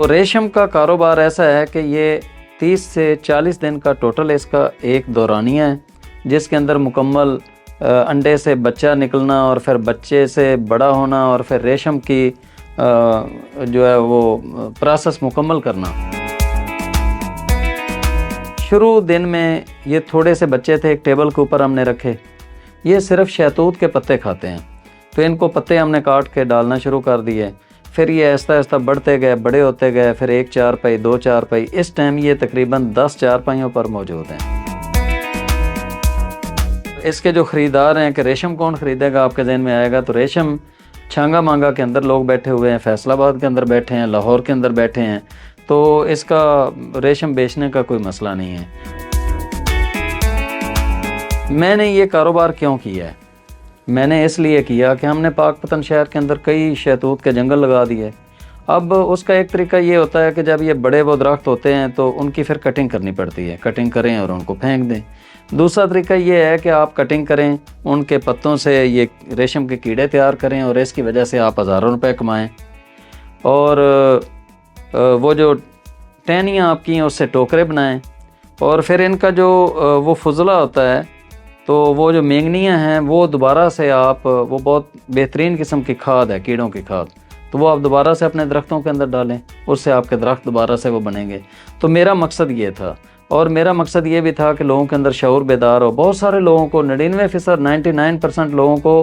रेशम का कारोबार ऐसा है कि ये 30 से 40 दिन का टोटल इसका एक दौरानिया है, जिसके अंदर मुकम्मल अंडे से बच्चा निकलना और फिर बच्चे से बड़ा होना और फिर रेशम की जो है वो प्रोसेस मुकम्मल करना। शुरू दिन में ये थोड़े से बच्चे थे, एक टेबल के ऊपर हमने रखे। ये सिर्फ शहतूत के पत्ते खाते हैं, तो इनको पत्ते हमने काट के डालना शुरू कर दिए। फिर ये आहिस्ता आहिस्ता बढ़ते गए, बड़े होते गए, फिर 1 चारपाई 2 चारपाई, इस टाइम ये तकरीबन 10 चारपाइयों पर मौजूद हैं। इसके जो ख़रीदार हैं कि रेशम कौन ख़रीदेगा, आपके जहन में आएगा तो रेशम छांगा मांगा के अंदर लोग बैठे हुए हैं, फैसलाबाद के अंदर बैठे हैं, लाहौर के अंदर बैठे हैं, तो इसका रेशम बेचने का कोई मसला नहीं है। मैंने ये कारोबार क्यों किया है? मैंने इसलिए किया कि हमने पाकपतन शहर के अंदर कई शहतूत के जंगल लगा दिए। अब उसका एक तरीका ये होता है कि जब ये बड़े वो दरख्त होते हैं तो उनकी फिर कटिंग करनी पड़ती है, कटिंग करें और उनको फेंक दें। दूसरा तरीका ये है कि आप कटिंग करें, उनके पत्तों से ये रेशम के कीड़े तैयार करें और इसकी वजह से आप हज़ारों रुपए कमाएं। और वो जो टहनियाँ आपकी हैं उससे टोकरे बनाएं, और फिर इनका जो वो फुजला होता है, तो वो जो मेंगनियाँ हैं वो दोबारा से आप, वो बहुत बेहतरीन किस्म की खाद है, कीड़ों की खाद, तो वो आप दोबारा से अपने दरख्तों के अंदर डालें, उससे आपके दरख्त दोबारा से वो बनेंगे। तो मेरा मकसद ये था, और मेरा मकसद ये भी था कि लोगों के अंदर शऊर बेदार हो। बहुत सारे लोगों को 99% 99% लोगों को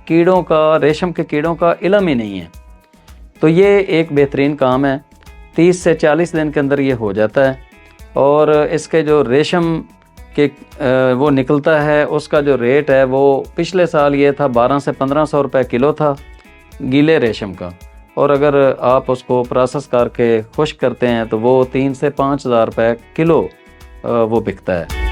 कीड़ों का, रेशम के कीड़ों का इल्म ही नहीं है। तो ये एक बेहतरीन काम है, 30 से 40 दिन के अंदर ये हो जाता है। और इसके जो रेशम के वो निकलता है, उसका जो रेट है वो पिछले साल ये था 1200 से 1500 रुपये किलो था गीले रेशम का, और अगर आप उसको प्रोसेस करके खुश्क करते हैं तो वो 3 से 5 हज़ार रुपये किलो वो बिकता है।